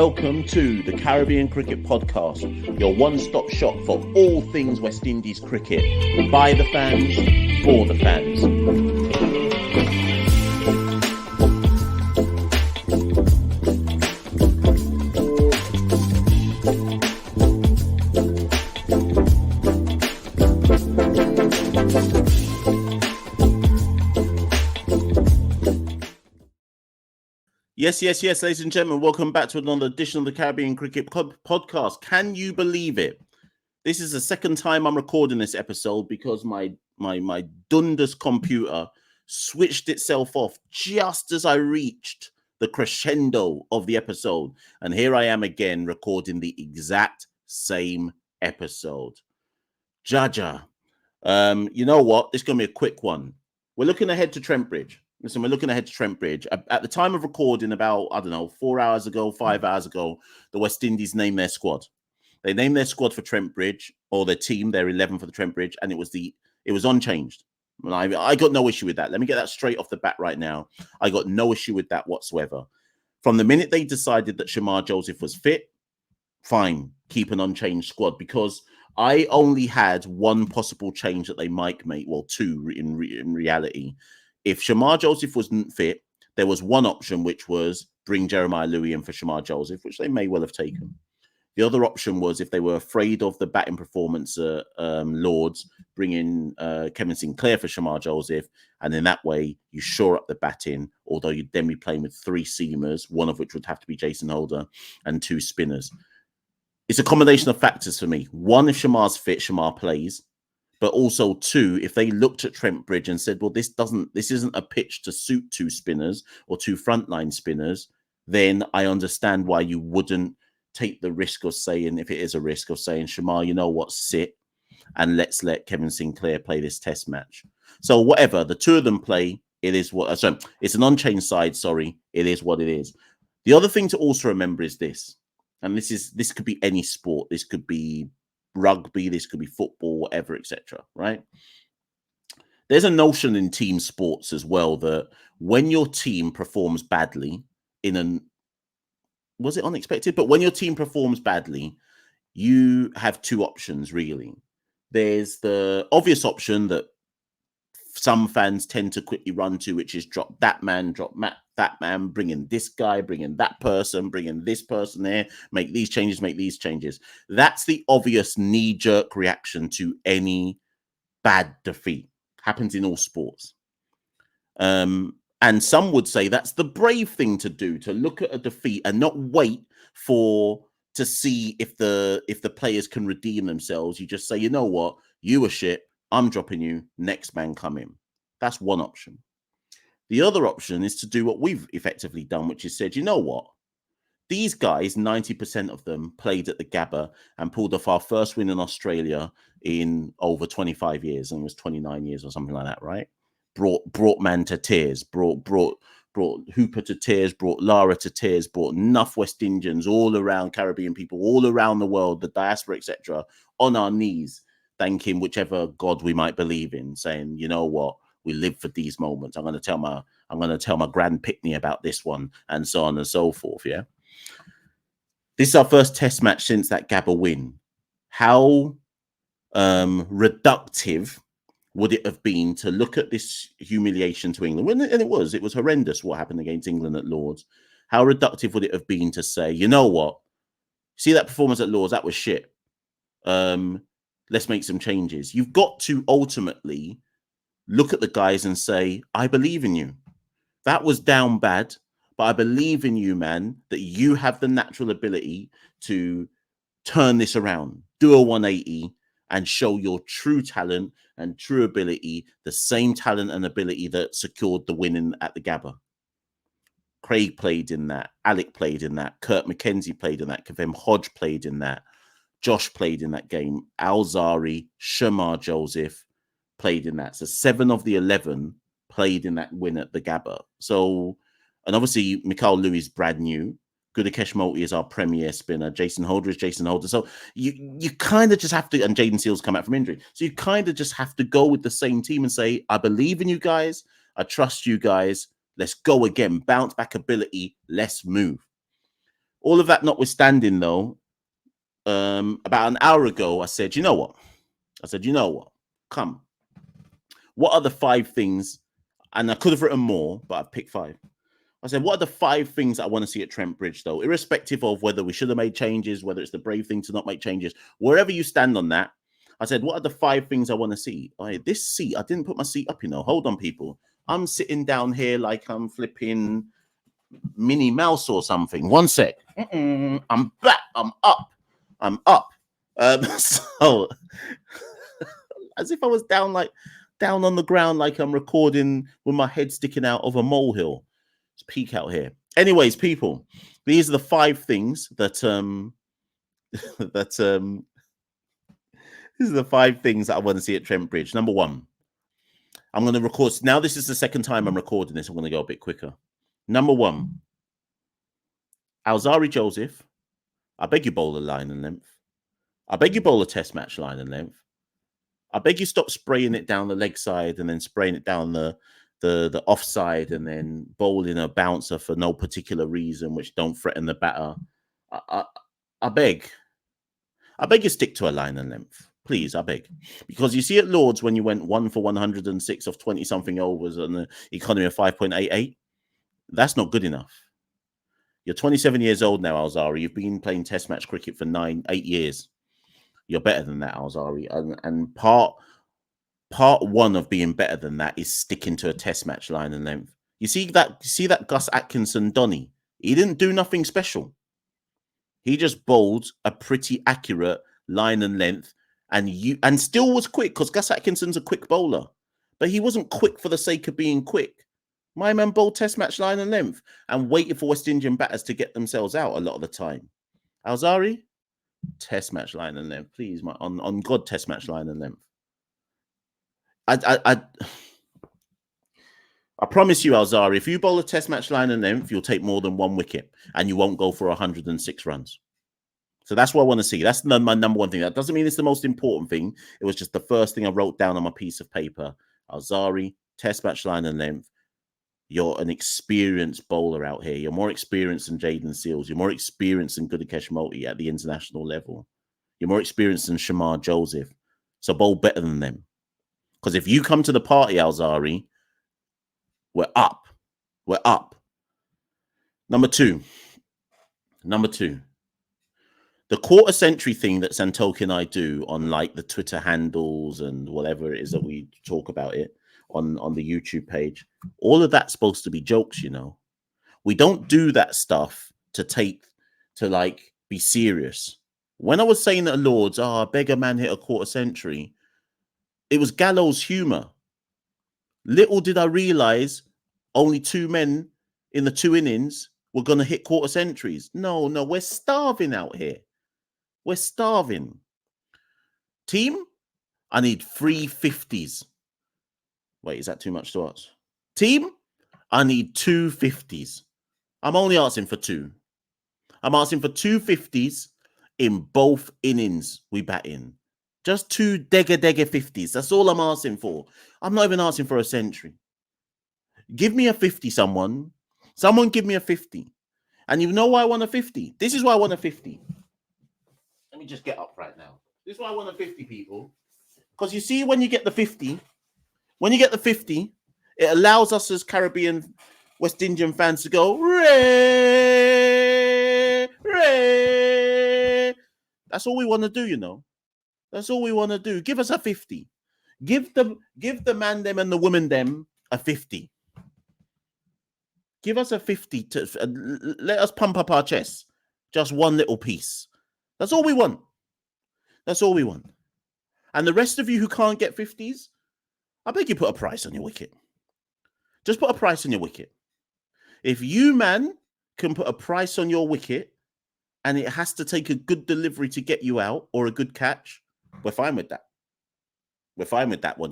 Welcome to the Caribbean Cricket Podcast, your one-stop shop for all things West Indies cricket. By the fans, for the fans. Yes, ladies and gentlemen, welcome back to another edition of the Caribbean Cricket Podcast. Can you believe it? This is the second time I'm recording this episode because my Dundas computer switched itself off just as I reached the crescendo of the episode. And here I am again recording the exact same episode. Jaja. You know what? It's going to be a quick one. We're looking ahead to Trent Bridge. Listen, we're looking ahead to Trent Bridge. At the time of recording, about, 4 hours ago, 5 hours ago, the West Indies named their squad. They named their squad for Trent Bridge, or their team, their 11 for the Trent Bridge, and it was unchanged. I got no issue with that. Let me get that straight off the bat right now. I got no issue with that whatsoever. From the minute they decided that Shamar Joseph was fit, fine, keep an unchanged squad, because I only had one possible change that they might make, well, two in reality. If Shamar Joseph wasn't fit, there was one option, which was bring Jeremiah Louis in for Shamar Joseph, which they may well have taken. The other option was, if they were afraid of the batting performance at Lords, bring in Kevin Sinclair for Shamar Joseph, and in that way you shore up the batting, although you'd then be playing with three seamers, one of which would have to be Jason Holder, and two spinners. It's a combination of factors for me. One, if Shamar's fit, Shamar plays. But also, two, if they looked at Trent Bridge and said, well, this isn't a pitch to suit two spinners or two frontline spinners, then I understand why you wouldn't take the risk of saying, if it is a risk of saying, Shamar, you know what, sit, and let's let Kevin Sinclair play this test match. So whatever, the two of them play, it is what, sorry, it's an unchanged side, sorry, it is what it is. The other thing to also remember is this, and this could be any sport, this could be rugby, this could be football, whatever, etc. Right? There's a notion in team sports as well that when your team performs badly was it unexpected? But when your team performs badly, you have two options really. There's the obvious option that some fans tend to quickly run to, which is drop that man, that man, bring in this guy, bring in that person, bring in this person there, make these changes. That's the obvious knee-jerk reaction to any bad defeat. Happens in all sports. And some would say that's the brave thing to do, to look at a defeat and not wait to see if the players can redeem themselves. You just say, you know what, you were shit, I'm dropping you, next man come in. That's one option. The other option is to do what we've effectively done, which is said, you know what? These guys, 90% of them played at the Gabba and pulled off our first win in Australia in over 25 years. And it was 29 years or something like that, right? Brought man to tears, brought Hooper to tears, brought Lara to tears, brought enough West Indians all around, Caribbean people all around the world, the diaspora, etc., on our knees, thanking whichever God we might believe in, saying, you know what? We live for these moments. I'm going to tell my Grand Pitney about this one, and so on and so forth. Yeah, this is our first Test match since that Gabba win. How reductive would it have been to look at this humiliation to England? And it was horrendous what happened against England at Lords. How reductive would it have been to say, you know what? See that performance at Lords? That was shit. Let's make some changes. You've got to ultimately look at the guys and say, I believe in you. That was down bad, but I believe in you, man, that you have the natural ability to turn this around, do a 180 and show your true talent and true ability, the same talent and ability that secured the win at the Gabba. Craig played in that. Alec played in that. Kurt McKenzie played in that. Kavem Hodge played in that. Josh played in that game. Alzari, Shamar Joseph played in that. So 7 of the 11 played in that win at the Gabba. So, and obviously, Machel Louis is brand new. Gudakesh Motie is our premier spinner. Jason Holder is Jason Holder. So you kind of just have to, and Jaden Seals come out from injury. So you kind of just have to go with the same team and say, I believe in you guys. I trust you guys. Let's go again. Bounce back ability. Let's move. All of that notwithstanding, though, about an hour ago, I said, you know what? Come. What are the 5 things? And I could have written more, but I've picked 5. I said, what are the 5 things I want to see at Trent Bridge, though, irrespective of whether we should have made changes, whether it's the brave thing to not make changes, wherever you stand on that. I said, what are the 5 things I want to see? This seat, I didn't put my seat up, Hold on, people. I'm sitting down here like I'm flipping Minnie Mouse or something. One sec. I'm back. I'm up. So, as if I was down on the ground, like I'm recording with my head sticking out of a molehill. It's peak out here. Anyways, people, these are the 5 things that these are the 5 things that I want to see at Trent Bridge. Number 1, I'm going to record. Now, this is the second time I'm recording this. I'm going to go a bit quicker. Number 1, Alzari Joseph. I beg you, bowl a line and length. I beg you, bowl a test match line and length. I beg you, stop spraying it down the leg side and then spraying it down the offside and then bowling a bouncer for no particular reason, which don't threaten the batter. I beg you, stick to a line and length, please. I beg, because you see at Lords when you went 1 for 106 of 20 something overs and the economy of 5.88, that's not good enough. You're 27 years old now, Alzari. You've been playing Test match cricket for 8 years. You're better than that, Alzari. And part 1 of being better than that is sticking to a Test match line and length. You see that Gus Atkinson Donny? He didn't do nothing special. He just bowled a pretty accurate line and length, and still was quick, because Gus Atkinson's a quick bowler. But he wasn't quick for the sake of being quick. My man bowled Test match line and length and waited for West Indian batters to get themselves out a lot of the time. Alzari, Test match line and length, please. On God, Test match line and length. I promise you, Alzari, if you bowl a Test match line and length, you'll take more than 1 wicket and you won't go for 106 runs. So that's what I want to see. That's my number 1 thing. That doesn't mean it's the most important thing. It was just the first thing I wrote down on my piece of paper. Alzari, Test match line and length. You're an experienced bowler out here. You're more experienced than Jaden Seals. You're more experienced than Gudakesh Moti at the international level. You're more experienced than Shamar Joseph. So bowl better than them. Because if you come to the party, Alzari, we're up. We're up. Number two. The quarter century thing that Santoki and I do on like the Twitter handles and whatever it is that we talk about it on the YouTube page, all of that's supposed to be jokes, We don't do that stuff to like be serious. When I was saying at Lords, I beg a man hit a quarter century, it was gallows humor. Little did I realize only 2 men in the 2 innings were going to hit quarter centuries. No, we're starving out here. We're starving. Team, I need 3 50s. Wait, is that too much to ask? Team, I need 2 50s. I'm only asking for 2. I'm asking for 2 50s in both innings we bat in. Just 2 degger 50s. That's all I'm asking for. I'm not even asking for a century. Give me a 50, someone. Someone give me a 50. And you know why I want a 50? This is why I want a 50. Let me just get up right now. This is why I want a 50, people. Because you see, when you get the 50, it allows us as Caribbean West Indian fans to go, Ray, Ray. That's all we want to do, That's all we want to do. Give us a 50. Give the man them and the woman them a 50. Give us a 50 to let us pump up our chests. Just one little piece. That's all we want. That's all we want. And the rest of you who can't get 50s, I beg you put a price on your wicket. Just put a price on your wicket. If you, man, can put a price on your wicket and it has to take a good delivery to get you out or a good catch, we're fine with that. We're fine with that one,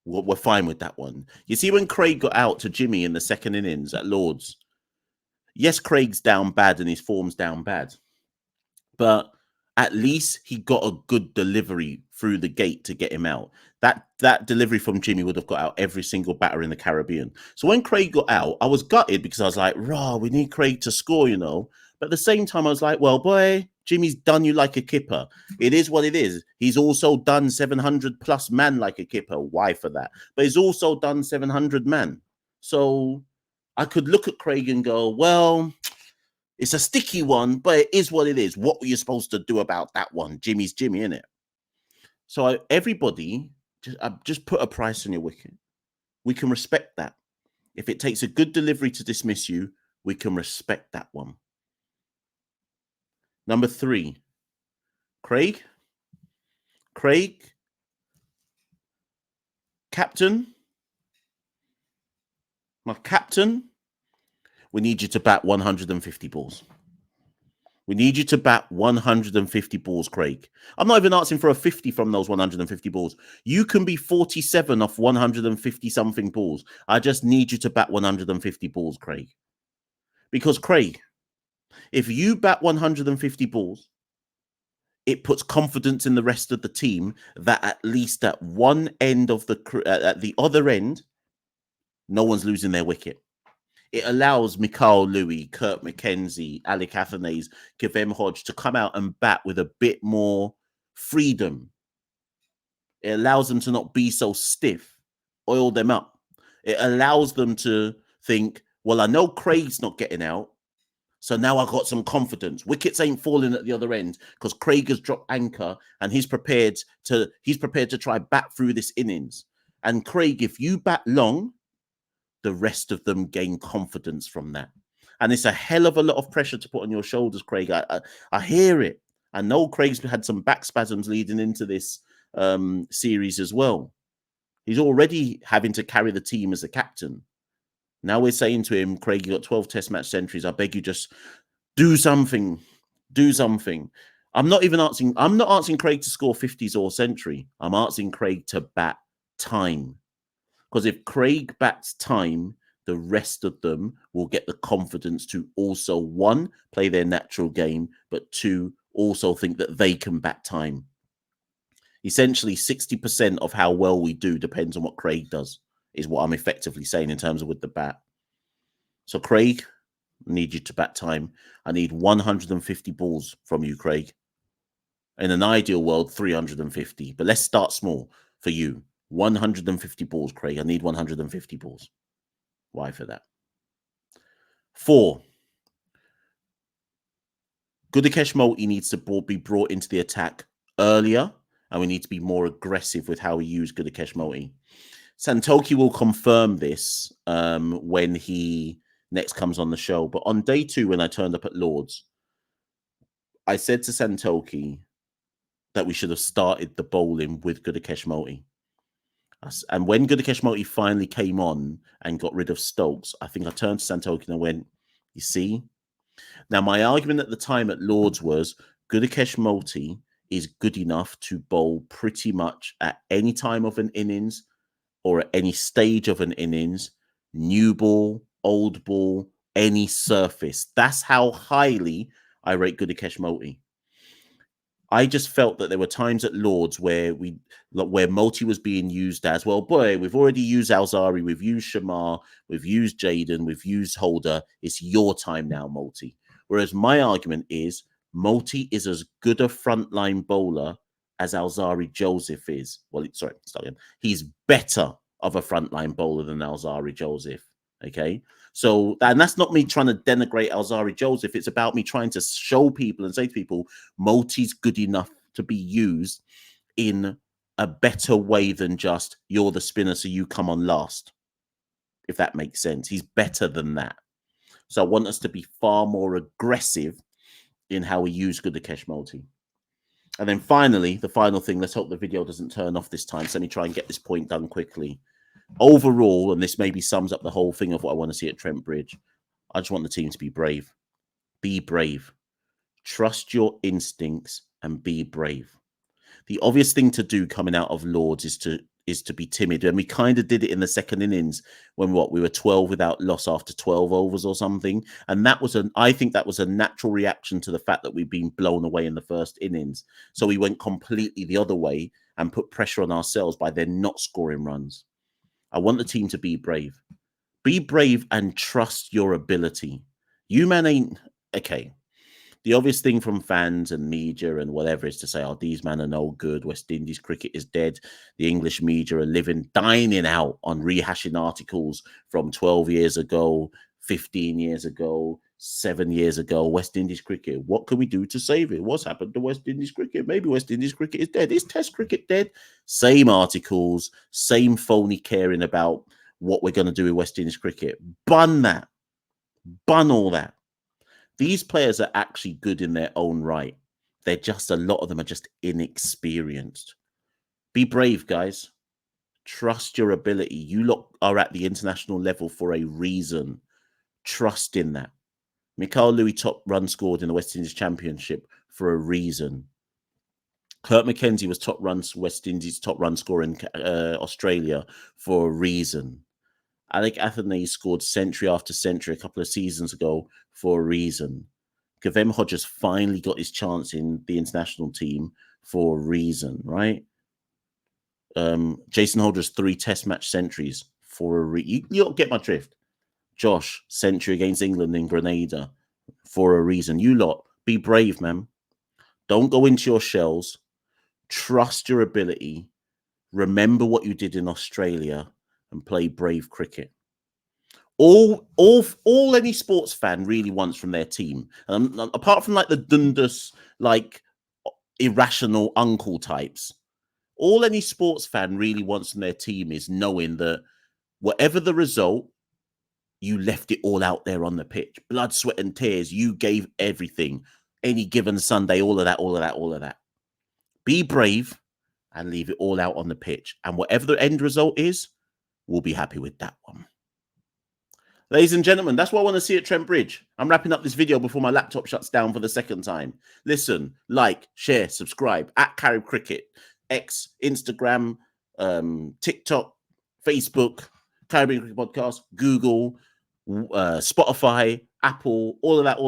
We're fine with that one. You see, when Craig got out to Jimmy in the second innings at Lords, yes, Craig's down bad and his form's down bad. But at least he got a good delivery through the gate to get him out. That delivery from Jimmy would have got out every single batter in the Caribbean. So when Craig got out, I was gutted because I was like, "Rah, we need Craig to score," you know. But at the same time, I was like, "Well, boy, Jimmy's done you like a kipper. It is what it is. He's also done 700 plus man like a kipper. Why for that? But he's also done 700 man. So I could look at Craig and go, well, it's a sticky one, but it is what it is. What were you supposed to do about that one? Jimmy's Jimmy, innit? So everybody, just put a price on your wicket. We can respect that. If it takes a good delivery to dismiss you, we can respect that one. Number 3, Craig, captain, my captain, we need you to bat 150 balls. We need you to bat 150 balls, Craig. I'm not even asking for a 50 from those 150 balls. You can be 47 off 150 something balls. I just need you to bat 150 balls, Craig. Because, Craig, if you bat 150 balls, it puts confidence in the rest of the team that at least at one end of at the other end, no one's losing their wicket. It allows Machel Louis, Kurt McKenzie, Alec Athanaze, Kevem Hodge to come out and bat with a bit more freedom. It allows them to not be so stiff, oil them up. It allows them to think, well, I know Craig's not getting out, so now I've got some confidence. Wickets ain't falling at the other end because Craig has dropped anchor and he's prepared to try bat through this innings. And Craig, if you bat long, the rest of them gain confidence from that. And it's a hell of a lot of pressure to put on your shoulders, Craig. I hear it. I know Craig's had some back spasms leading into this series as well. He's already having to carry the team as a captain. Now we're saying to him, Craig, you got 12 test match centuries. I beg you, just do something. Do something. I'm not asking Craig to score 50s or century. I'm asking Craig to bat time. Because if Craig bats time, the rest of them will get the confidence to also, 1, play their natural game, but 2, also think that they can bat time. Essentially, 60% of how well we do depends on what Craig does, is what I'm effectively saying in terms of with the bat. So, Craig, I need you to bat time. I need 150 balls from you, Craig. In an ideal world, 350. But let's start small for you. 150 balls, Craig. I need 150 balls. Why for that? 4, Gudakesh Moulty needs to be brought into the attack earlier, and we need to be more aggressive with how we use Gudakesh Moulty. Santoki will confirm this when he next comes on the show. But on day 2, when I turned up at Lord's, I said to Santoki that we should have started the bowling with Gudakesh Moulty. And when Gudakesh Moulty finally came on and got rid of Stokes, I think I turned to Santoki and I went, you see? Now, my argument at the time at Lord's was Gudakesh Moulty is good enough to bowl pretty much at any time of an innings or at any stage of an innings, new ball, old ball, any surface. That's how highly I rate Gudakesh Moulty. I just felt that there were times at Lord's where Moulty was being used as, well, boy, we've already used Alzari, we've used Shamar, we've used Jaden, we've used Holder. It's your time now, Moulty. Whereas my argument is Moulty is as good a frontline bowler as Alzari Joseph is. Well, sorry, start again. He's better of a frontline bowler than Alzari Joseph. Okay. So, and that's not me trying to denigrate Alzari Joseph. It's about me trying to show people and say to people, Moulty's good enough to be used in a better way than just, you're the spinner, so you come on last. If that makes sense. He's better than that. So I want us to be far more aggressive in how we use Gudakesh Moulty. And then finally, the final thing, let's hope the video doesn't turn off this time. So let me try and get this point done quickly. Overall, and this maybe sums up the whole thing of what I want to see at Trent Bridge, I just want the team to be brave. Be brave. Trust your instincts and be brave. The obvious thing to do coming out of Lord's is to to be timid, and we kind of did it in the second innings when we were 12 without loss after 12 overs or something, and I think that was a natural reaction to the fact that we'd been blown away in the first innings. So we went completely the other way and put pressure on ourselves by then not scoring runs. I want the team to be brave. Be brave and trust your ability. You man ain't okay. The obvious thing from fans and media and whatever is to say, oh, these men are no good. West Indies cricket is dead. The English media are dining out on rehashing articles from 12 years ago, 15 years ago, 7 years ago. West Indies cricket. What can we do to save it? What's happened to West Indies cricket? Maybe West Indies cricket is dead. Is Test cricket dead? Same articles, same phony caring about what we're going to do with West Indies cricket. Bun that. Bun all that. These players are actually good in their own right. They're just, a lot of them are just inexperienced. Be brave, guys. Trust your ability. You lot are at the international level for a reason. Trust in that. Machel Louis top run scored in the West Indies Championship for a reason. Kurt McKenzie was West Indies top run scorer in Australia for a reason. Alec Athenay scored century after century a couple of seasons ago for a reason. Kavem Hodges finally got his chance in the international team for a reason, right? Jason Holder's 3 test match centuries for a reason. You don't get my drift. Josh, century against England in Grenada for a reason. You lot, be brave, man. Don't go into your shells. Trust your ability. Remember what you did in Australia and play brave cricket. All any sports fan really wants from their team, apart from like the Dundas, like irrational uncle types, all any sports fan really wants from their team is knowing that whatever the result, you left it all out there on the pitch. Blood, sweat and tears. You gave everything. Any given Sunday, all of that. Be brave and leave it all out on the pitch. And whatever the end result is, we'll be happy with that one. Ladies and gentlemen, that's what I want to see at Trent Bridge. I'm wrapping up this video before my laptop shuts down for the second time. Listen, like, share, subscribe at Carib Cricket, X, Instagram, TikTok, Facebook, Caribbean Cricket Podcast, Google, Spotify, Apple, all of that.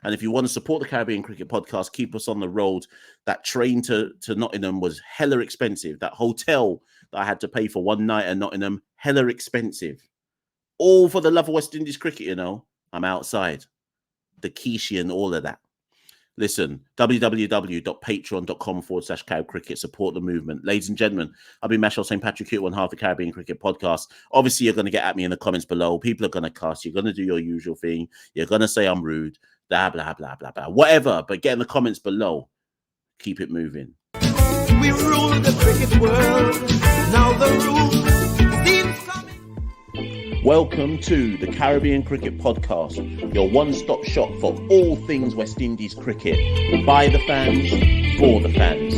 And if you want to support the Caribbean Cricket Podcast, keep us on the road. That train to Nottingham was hella expensive. That hotel that I had to pay for one night at Nottingham, hella expensive. All for the love of West Indies cricket, you know. I'm outside. The quiche and all of that. Listen, www.patreon.com/Carib Cricket. Support the movement. Ladies and gentlemen, I've been Machel St. Patrick, one half the Caribbean Cricket Podcast. Obviously, you're going to get at me in the comments below. People are going to cuss. You're going to do your usual thing. You're going to say I'm rude. Blah, blah, blah, blah, blah. Whatever. But get in the comments below. Keep it moving. We rule the cricket world. Now the rule seems coming. Welcome to the Caribbean Cricket Podcast, your one-stop shop for all things West Indies cricket. By the fans, for the fans.